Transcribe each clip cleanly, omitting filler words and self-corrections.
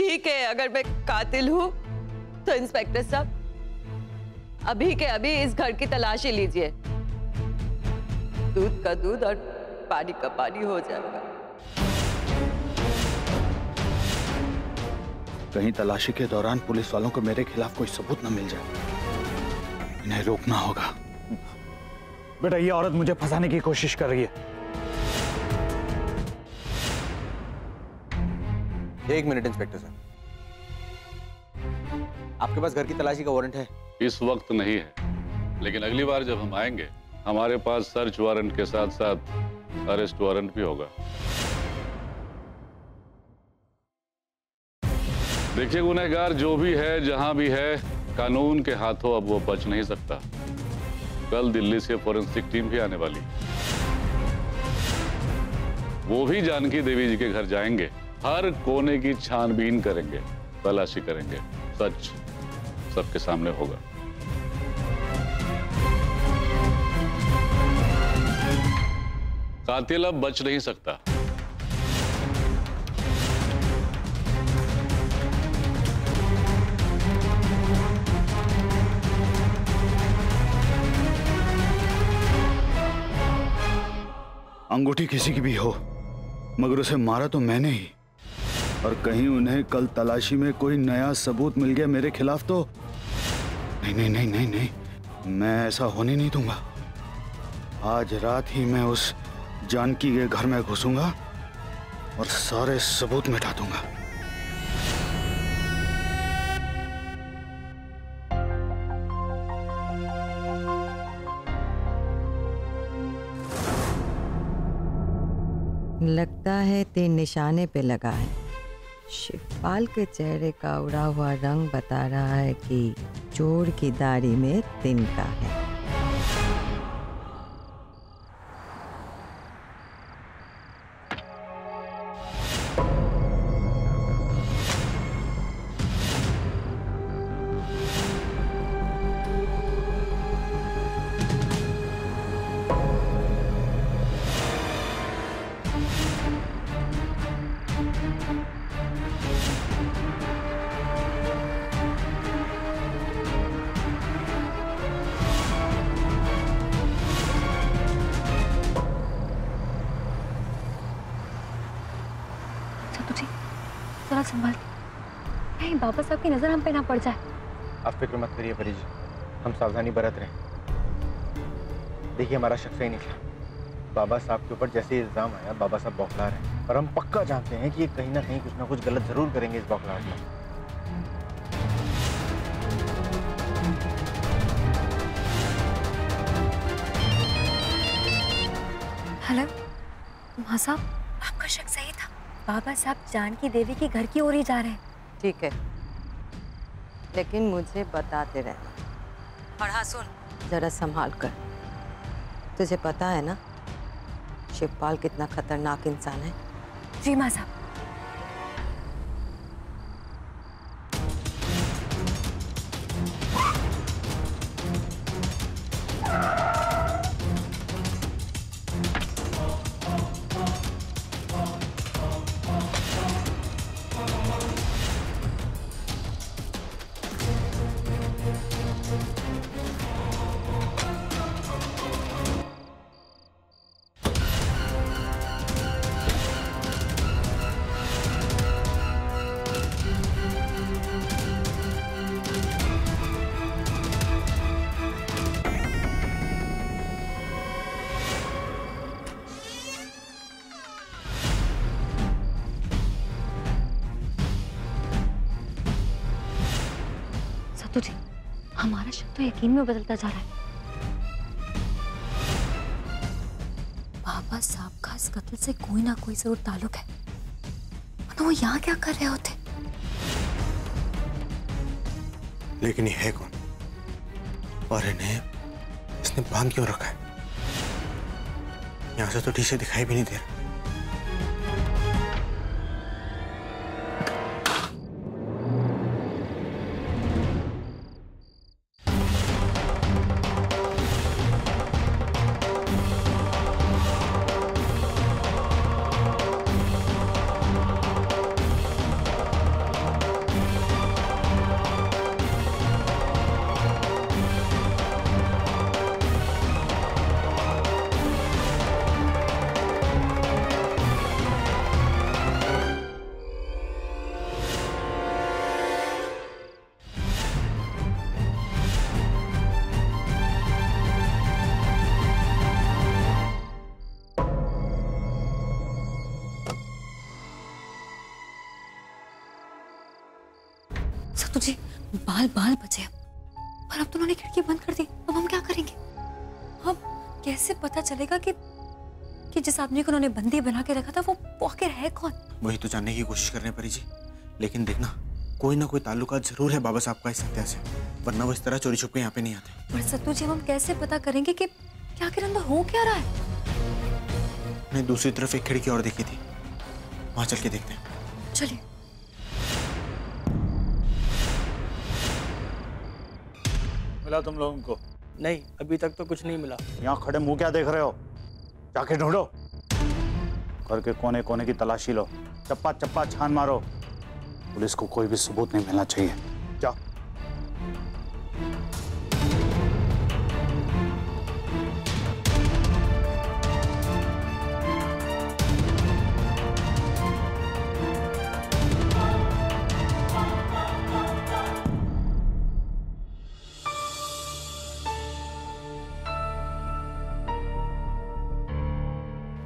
ठीक है, अगर मैं कातिल हूं तो इंस्पेक्टर साहब अभी के अभी इस घर की तलाशी लीजिए। दूध का दूध और पानी का पानी हो जाएगा। कहीं तलाशी के दौरान पुलिस वालों को मेरे खिलाफ कोई सबूत न मिल जाए। इन्हें रोकना होगा। बेटा, ये औरत मुझे फंसाने की कोशिश कर रही है। एक मिनट इंस्पेक्टर साहब, आपके पास घर की तलाशी का वारंट है? इस वक्त नहीं है, लेकिन अगली बार जब हम आएंगे हमारे पास सर्च वारंट के साथ साथ अरेस्ट वारंट भी होगा। देखिए, गुनहगार जो भी है, जहां भी है, कानून के हाथों अब वो बच नहीं सकता। कल दिल्ली से फॉरेंसिक टीम भी आने वाली, वो भी जानकी देवी जी के घर जाएंगे, हर कोने की छानबीन करेंगे, तलाशी करेंगे, सच सबके सामने होगा। कातिल अब बच नहीं सकता। अंगूठी किसी की भी हो, मगर उसे मारा तो मैंने ही। और कहीं उन्हें कल तलाशी में कोई नया सबूत मिल गया मेरे खिलाफ तो नहीं नहीं नहीं नहीं नहीं, मैं ऐसा होने नहीं दूंगा। आज रात ही मैं उस जानकी के घर में घुसूंगा और सारे सबूत मिटा दूंगा। लगता है तीर निशाने पे लगा है। शिवपाल के चेहरे का उड़ा हुआ रंग बता रहा है कि चोर की दाढ़ी में तिनका है। जरा संभाल, कहीं बाबा साहब की नजर हम पे ना पड़ जाए। आप फिक्र मत करिए परी जी, हम सावधानी बरत रहे हैं। देखिए, हमारा शक सही निकला। बाबा साहब के ऊपर जैसे इल्जाम आया, बाबा साहब बौखला रहे हैं, और हम पक्का जानते हैं कि ये कहीं ना कहीं कुछ ना कुछ गलत जरूर करेंगे इस बौखलाहट में। हेलो माँ साहब, आपका शक सही था। बाबा साहब जानकी देवी के घर की ओर ही जा रहे हैं। ठीक है, लेकिन मुझे बताते रहना। और हाँ सुन, जरा संभाल कर। तुझे पता है ना शिवपाल कितना खतरनाक इंसान है। जी माँ साहब। तुझे हमारा शक तो यकीन में बदलता जा रहा है। बाबा साहब का इस कत्ल से कोई ना कोई जरूर ताल्लुक है, वरना वो यहाँ क्या कर रहे होते। लेकिन ये है कौन और इन्हें इसने बांध क्यों रखा है? यहाँ से तो ठीक से दिखाई भी नहीं दे रहा। जी बाल बाल बचे अब, पर अब तो उन्होंने खिड़की बंद कर दी, अब हम क्या करेंगे? अब कैसे पता चलेगा कि जिस आदमी को उन्होंने बंदी बना के रखा था वो आखिर है कौन? वही तो जानने की कोशिश कर रहे हैं परी जी, लेकिन देखना कोई ना कोई ताल्लुकात जरूर है बाबा साहब का इस हत्या से, वरना वो इस तरह चोरी छुप के यहाँ पे नहीं आते। पर सत्तू जी हम कैसे पता करेंगे कि आखिर अंदर हो क्या रहा है? मैंने दूसरी तरफ एक खिड़की और देखी थी, वहां चल के देखते हैं। चलिए। मिला तुम लोगों को? नहीं, अभी तक तो कुछ नहीं मिला। यहाँ खड़े मुंह क्या देख रहे हो? जाके ढूंढो, घर के कोने कोने की तलाशी लो, चप्पा चप्पा छान मारो, पुलिस को कोई भी सबूत नहीं मिलना चाहिए। जाओ।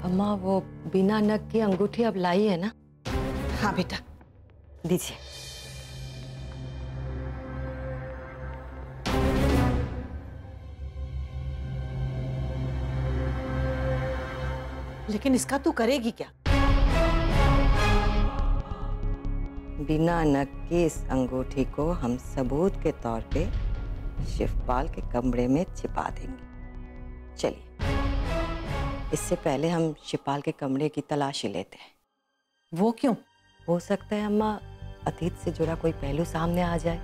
अम्मा वो बिना नग की अंगूठी अब लाई है ना? हाँ बेटा, दीजिए। लेकिन इसका तू करेगी क्या? बिना नग की इस अंगूठी को हम सबूत के तौर पे शिवपाल के कमरे में छिपा देंगे। चलिए, इससे पहले हम शिवपाल के कमरे की तलाशी लेते हैं। वो क्यों? हो सकता है अम्मा अतीत से जुड़ा कोई पहलू सामने आ जाए,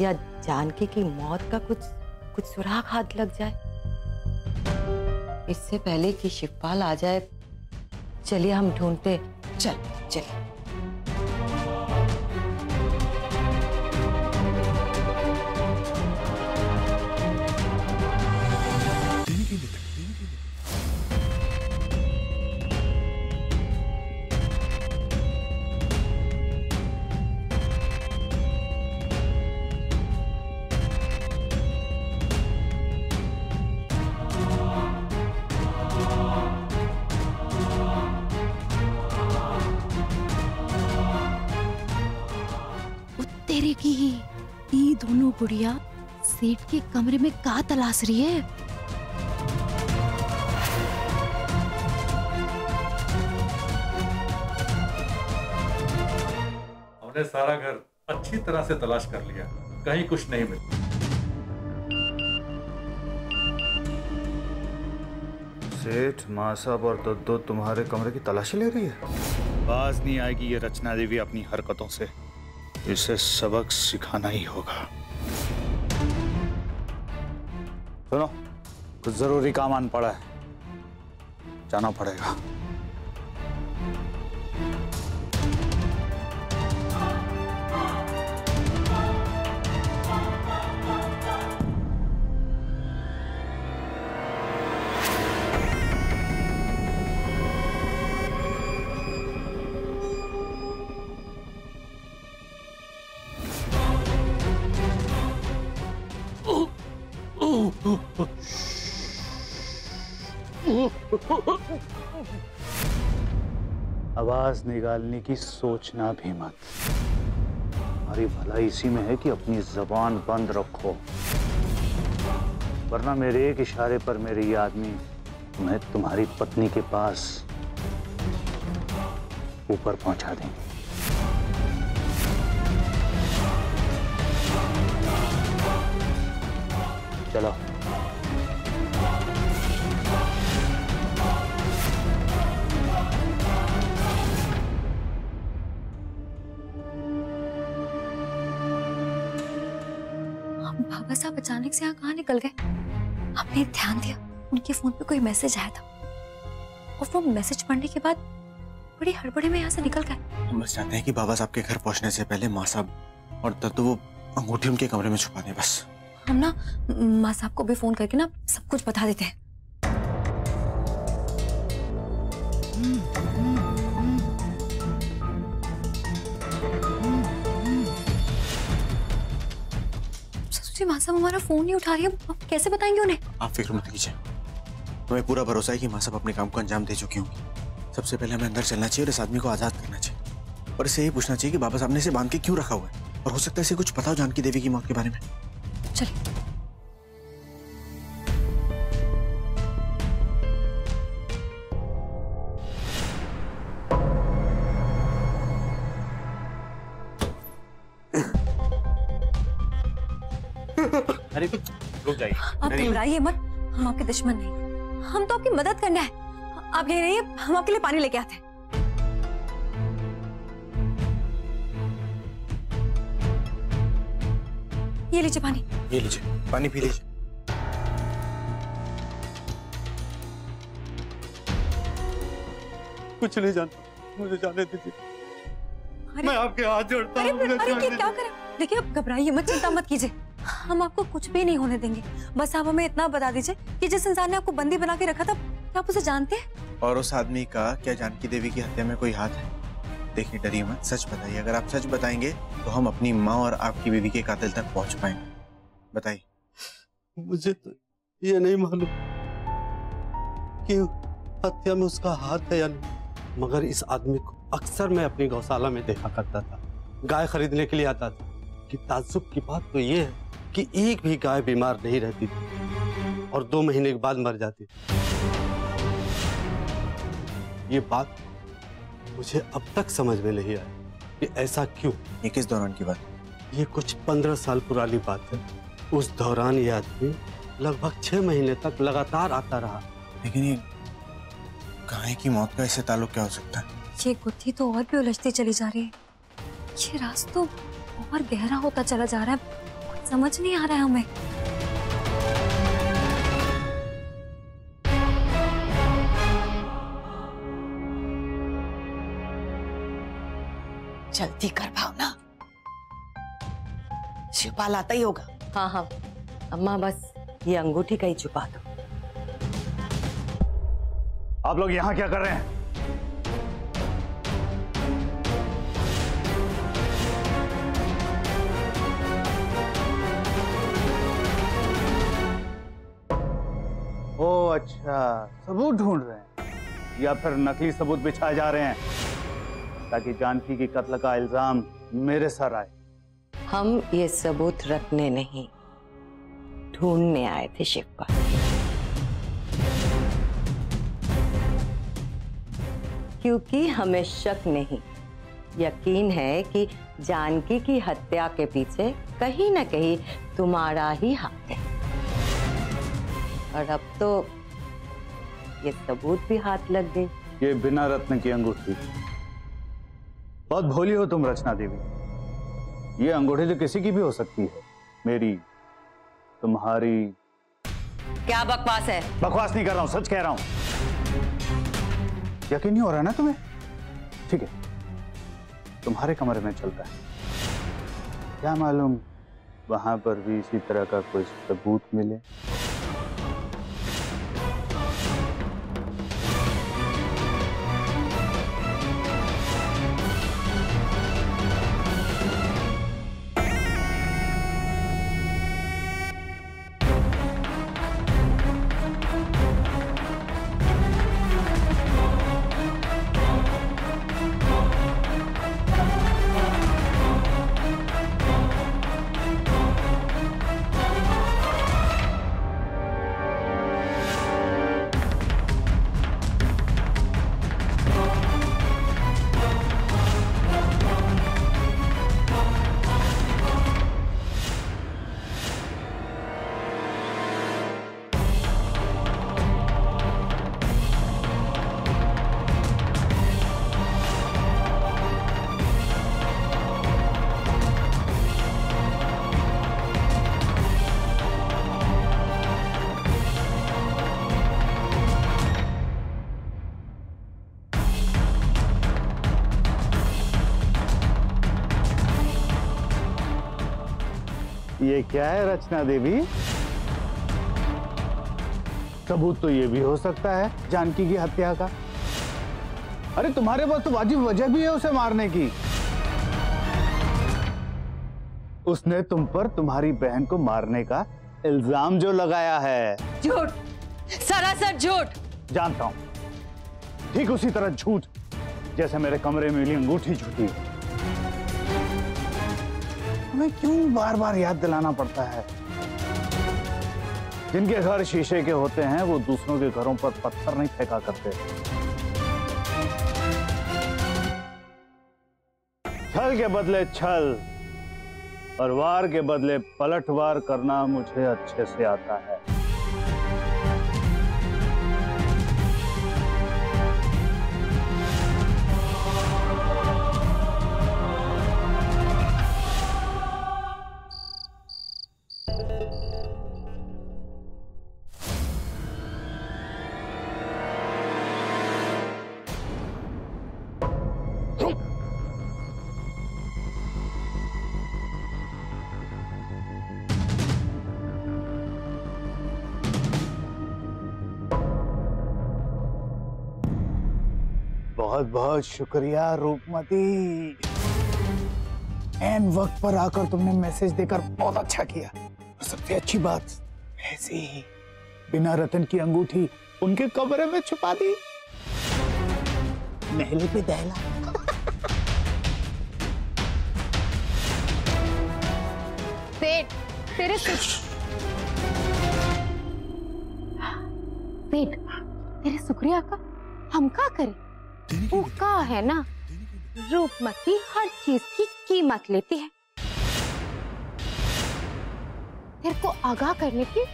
या जानकी की मौत का कुछ सुराग हाथ लग जाए। इससे पहले कि शिवपाल आ जाए, चलिए हम ढूंढते। चल चल। तेरे की ये दोनों बुढ़िया सेठ के कमरे में का तलाश रही है? हमने सारा घर अच्छी तरह से तलाश कर लिया, कहीं कुछ नहीं मिला। सेठ, माँ साहब और दद्दो तुम्हारे कमरे की तलाशी ले रही है? बाज नहीं आएगी ये रचना देवी अपनी हरकतों से, इसे सबक सिखाना ही होगा। सुनो, कुछ जरूरी काम आन पड़ा है, जाना पड़ेगा। आवाज निकालने की सोचना भी मत। हमारी भलाई इसी में है कि अपनी जबान बंद रखो, वरना मेरे एक इशारे पर मेरे ये आदमी तुम्हें तुम्हारी पत्नी के पास ऊपर पहुंचा देंगे। चलो। बाबा साहब अचानक से यहाँ कहाँ निकल गए? आपने एक ध्यान दिया, उनके फोन पे कोई मैसेज आया था और वो मैसेज पढ़ने के बाद बड़ी हड़बड़ी में यहाँ से निकल गए। हम बस चाहते हैं कि बाबा साहब के घर पहुंचने से पहले माँ साहब और दद्दू वो अंगूठी उनके कमरे में छुपा दें बस। हम ना माँ साहब को भी फोन करके ना सब कुछ बता देते हैं। ससुर माँ साहब हमारा फोन नहीं उठा रही है, अब कैसे बताएंगे उन्हें? आप फिक्र मत कीजिए, हमें पूरा भरोसा है कि माँ साहब अपने काम को अंजाम दे चुकी होंगी। सबसे पहले हमें अंदर चलना चाहिए और इस आदमी को आजाद करना चाहिए, और इसे यही पूछना चाहिए कि बाबा साहब ने इसे बांध के क्यों रखा हुआ है। और हो सकता है इसे कुछ पता हो जानकी देवी की मौत के बारे में। चलिए। अरे रुक जाइए। आप घबराइए मत, हम आपके दुश्मन नहीं, हम तो आपकी मदद करना है। आप यहीं रहिए, हम आपके लिए पानी लेके आते हैं। ये लीजिए पानी। ये लीजिए पानी पी लीजिए। कुछ नहीं जानता, मुझे जाने दीजिए। मैं आपके हाथ जोड़ता हूँ। अरे क्या करें? देखिए आप घबराइए मत, चिंता मत कीजिए, हम आपको कुछ भी नहीं होने देंगे। बस आप हमें इतना बता दीजिए कि जिस इंसान ने आपको बंदी बना के रखा था, क्या आप उसे जानते हैं? और उस आदमी का क्या जानकी देवी की हत्या में कोई हाथ है? देखिए डरिए मत, सच बताइए। अगर आप सच बताएंगे तो हम अपनी माँ और आपकी बीवी के कातिल तक पहुंच पाएंगे। बताइए। मुझे तो ये नहीं मालूम कि हत्या में उसका हाथ है या नहीं, मगर इस आदमी को अक्सर मैं अपनी गौशाला में देखा करता था। गाय खरीदने के लिए आता था। कि ताज्जुब की बात तो ये है कि एक भी गाय बीमार नहीं रहती थी और 2 महीने के बाद मर जाती थी। ये बात मुझे अब तक समझ में नहीं आया कि ऐसा क्यों। ये किस दौरान की बात? ये कुछ 15 साल पुरानी बात है। उस दौरान ये आदमी लगभग 6 महीने तक लगातार आता रहा। लेकिन ये गाय की मौत का इससे ताल्लुक क्या हो सकता है? ये गुत्थी तो और भी उलझती चली जा रही है। ये राज तो और गहरा होता चला जा रहा है, कुछ समझ नहीं आ रहा है हमें। जल्दी कर भावना, शिवपाल आता ही होगा। हाँ हाँ अम्मा, बस ये अंगूठी का ही छुपा दो। आप लोग यहाँ क्या कर रहे हैं? ओ अच्छा, सबूत ढूंढ रहे हैं या फिर नकली सबूत बिछाए जा रहे हैं ताकि जानकी की कत्ल का इल्जाम मेरे सर आए? हम ये सबूत रखने नहीं, ढूंढने आए थे शिवपाल। क्योंकि हमें शक नहीं, यकीन है कि जानकी की हत्या के पीछे कहीं न कहीं तुम्हारा ही हाथ है। और अब तो ये सबूत भी हाथ लग गए। ये बिना रत्न की अंगूठी। बहुत भोली हो तुम रचना देवी। ये अंगूठी तो किसी की भी हो सकती है, मेरी, तुम्हारी। क्या बकवास है? बकवास नहीं कर रहा हूं, सच कह रहा हूं। यकीन नहीं हो रहा ना तुम्हें? ठीक है, तुम्हारे कमरे में चलता है, क्या मालूम वहां पर भी इसी तरह का कोई सबूत मिले। ये क्या है रचना देवी? सबूत तो ये भी हो सकता है जानकी की हत्या का। अरे तुम्हारे पास तो वाजिब वजह भी है उसे मारने की। उसने तुम पर तुम्हारी बहन को मारने का इल्जाम जो लगाया है। झूठ, सरासर झूठ। जानता हूं, ठीक उसी तरह झूठ जैसे मेरे कमरे में मिली अंगूठी झूठी। हमें क्यों बार बार याद दिलाना पड़ता है? जिनके घर शीशे के होते हैं वो दूसरों के घरों पर पत्थर नहीं फेंका करते। छल के बदले छल और वार के बदले पलटवार करना मुझे अच्छे से आता है। बहुत बहुत शुक्रिया रूपमती। एन वक्त पर आकर तुमने मैसेज देकर बहुत अच्छा किया। और सबसे अच्छी बात, ऐसे ही बिना रतन की अंगूठी उनके कमरे में छुपा दी। महल पे दहला। सेठ, तेरे शुक्रिया का हम का करें? वो का है ना, रूपमती हर चीज की कीमत लेती है। तेरे को आगाह करने की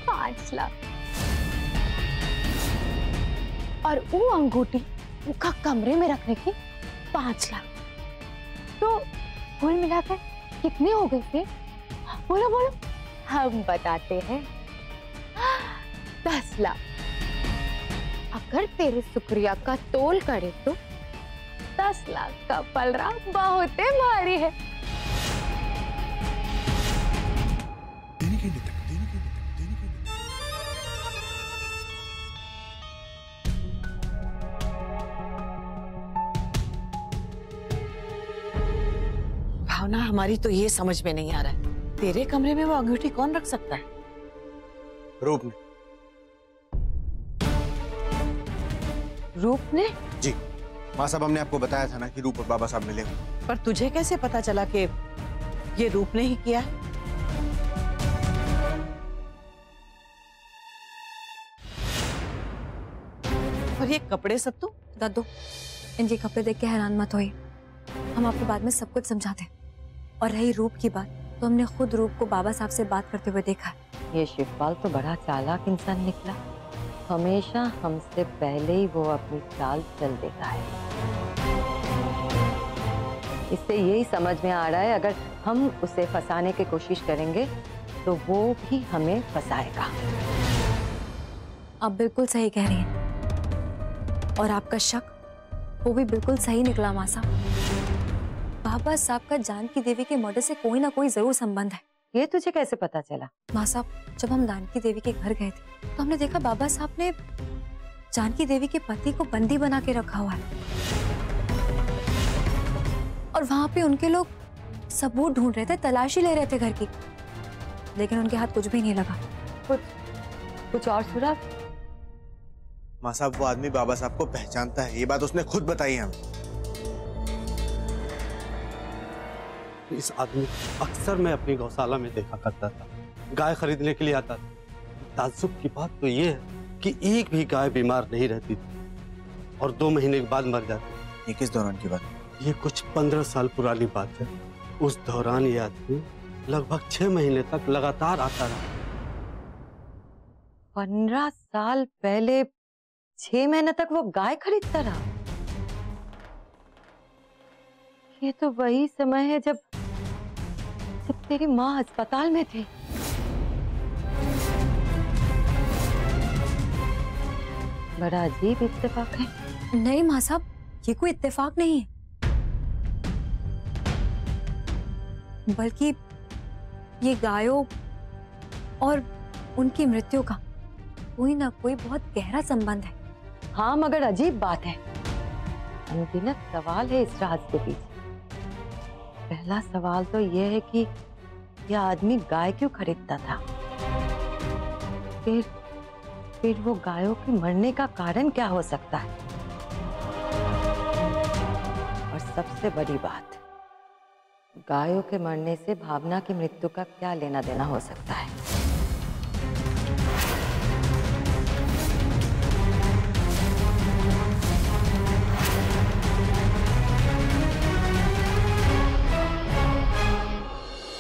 5 लाख और वो अंगूठी उसका कमरे में रखने की 5 लाख, तो कुल मिलाकर कितने हो गए थे? बोलो बोलो। हम बताते हैं, 10 लाख। अगर तेरे शुक्रिया का तोल करे तो 10 लाख का पलड़ा बहुत भारी है। भावना, हमारी तो ये समझ में नहीं आ रहा है, तेरे कमरे में वो अंगूठी कौन रख सकता है? रूप ने। रूप ने? जी माँ साहब, हमने आपको बताया था ना कि रूप और बाबा साहब मिले। पर तुझे कैसे पता चला कि ये रूप ने ही किया है? और ये कपड़े सब तो? दादू, इनके कपड़े देख के हैरान मत होइए, हम आपको बाद में सब कुछ समझाते हैं। और रही रूप की बात, तो हमने खुद रूप को बाबा साहब से बात करते हुए देखा। ये शिवपाल तो बड़ा चालाक इंसान निकला। हमेशा हमसे पहले ही वो अपनी चाल चल देता है। इससे यही समझ में आ रहा है, अगर हम उसे फंसाने की कोशिश करेंगे तो वो भी हमें फंसाएगा। आप बिल्कुल सही कह रही हैं, और आपका शक वो भी बिल्कुल सही निकला माँ साहब। बाबा साहब का जानकी देवी के मर्डर से कोई ना कोई जरूर संबंध है। ये तुझे कैसे पता चला? माँ साहब, जब हम जानकी देवी के घर गए थे तो हमने देखा बाबा साहब ने जानकी देवी के पति को बंदी बना के रखा हुआ है, और वहां पे उनके लोग सबूत ढूंढ रहे थे, तलाशी ले रहे थे घर की, लेकिन उनके हाथ कुछ भी नहीं लगा। कुछ और सुराग? माँ साहब, वो आदमी बाबा साहब को पहचानता है, ये बात उसने खुद बताई हमें। इस आदमी को अक्सर मैं अपनी गौशाला में देखा करता था, गाय खरीदने के लिए आता था। ताज्जुब की बात तो ये है कि एक भी गाय बीमार नहीं रहती थी और 2 महीने के बाद मर जाती। ये किस दौरान की बात? ये कुछ 15 साल पुरानी बात है। उस दौरान ये आदमी लगभग 6 महीने तक लगातार आता रहा। 15 साल पहले 6 महीने तक वो गाय खरीदता रहा? ये तो वही समय है जब तेरी माँ अस्पताल में थी। बड़ा अजीब इत्तेफाक है। नहीं माँ साहब, ये कोई इत्तेफाक नहीं है, बल्कि ये गायों और उनकी मृत्यु का कोई ना कोई बहुत गहरा संबंध है। हाँ, मगर अजीब बात है, अनगिनत सवाल है इस राज के पीछे। पहला सवाल तो यह है कि यह आदमी गाय क्यों खरीदता था? फिर वो गायों के मरने का कारण क्या हो सकता है? और सबसे बड़ी बात, गायों के मरने से भावना की मृत्यु का क्या लेना देना हो सकता है?